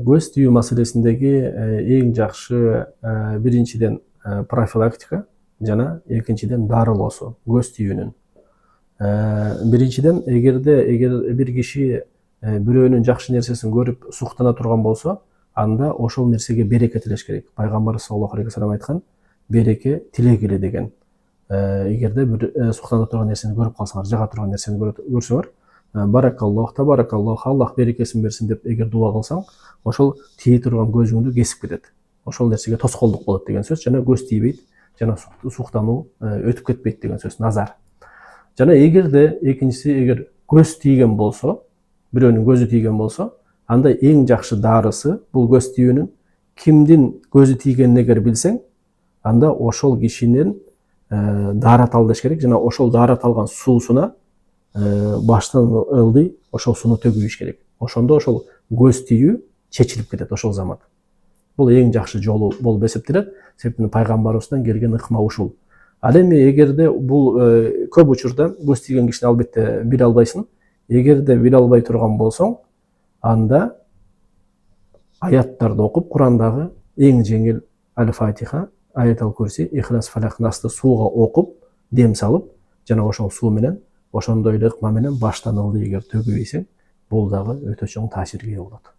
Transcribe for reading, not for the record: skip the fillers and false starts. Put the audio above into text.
Көз тию маселесиндеги эң жакшы биринчиден профилактика жана экинчиден дарылоосу көз тиүүнүн. Биринчиден эгер бир киши бирөөнүн жакшы нерсесин көрүп суктана турган болсо, анда ошол нерсеге береке тилеш керек. Пайгамбарыбыз саллаллаху алейхи вассалам айткан, береке тилегиле деген. Эгерде бир суктана турган нерсени көрүп калсаңар, жага турган нерсени көрсөңөр, баракаллах, табаракаллах, Аллах берекесин берсин деп эгер дуа кылсаң, ошол тие турган көзүңдү кесип кетет. Ошол нерсеге тоскоолдук болот деген сөз. Жана көз тийбейт, жана суктануу өтүп кетпейт деген сөз, назар. Жана эгерде экинчиси, эгер көз тийген болсо, бирөөнүн көзү тийген болсо, анда эң жакшы дарысы бул көз тиүүнүн кимдин көзү тийгенин эгер билсең, анда ошол кишинин даарат ал деш керек, жана ошол даарат алган суусуна баштан ылдый ошол сууну төгүш керек. Ошондо ошол көз тиүү чечилип кетет ошол замат. Бул эң жакшы жолу болуп эсептелет. Себептен пайгамбарыбыздан келген ыкма ушул. Ал эми эгерде бул көп учурда көз тийген кишини албетте биле албайсың. Эгерде биле албай турган болсоң, анда аяттарды окуп, Курандагы эң жеңил Аль-Фатиха, Аятал Курси, Ихлас, Фалах, Насты сууга окуп, дем салып, жана ошол суу менен, ошондой эле ыкма менен баштан ылдый эгер төгүп ийсең, бул дагы өтө чоң таасирге ээ болот.